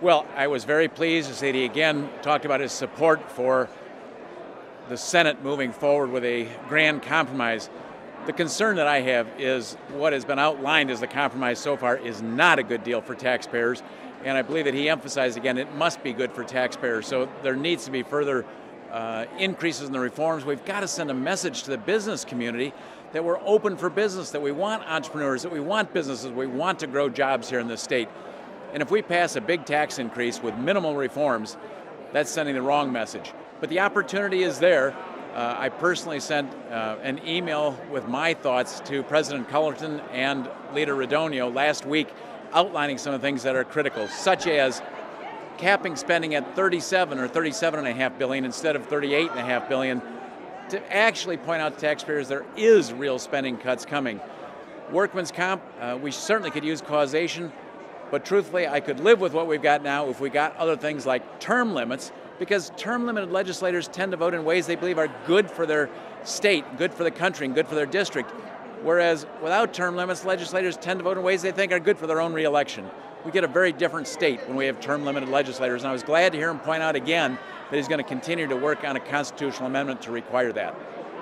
Well, I was very pleased to see that he again talked about his support for the Senate moving forward with a grand compromise. The concern that I have is what has been outlined as the compromise so far is not a good deal for taxpayers, and I believe that he emphasized again it must be good for taxpayers. So there needs to be further increases in the reforms. We've got to send a message to the business community that we're open for business, that we want entrepreneurs, that we want businesses, we want to grow jobs here in this state. And if we pass a big tax increase with minimal reforms, that's sending the wrong message. But the opportunity is there. I personally sent an email with my thoughts to President Cullerton and Leader Radonio last week outlining some of the things that are critical, such as capping spending at $37 or $37.5 billion instead of $38.5 billion, to actually point out to taxpayers there is real spending cuts coming. Workman's comp, we certainly could use causation, but truthfully, I could live with what we've got now if we got other things like term limits, because term-limited legislators tend to vote in ways they believe are good for their state, good for the country, and good for their district. Whereas without term limits, legislators tend to vote in ways they think are good for their own reelection. We get a very different state when we have term-limited legislators, and I was glad to hear him point out again that he's going to continue to work on a constitutional amendment to require that.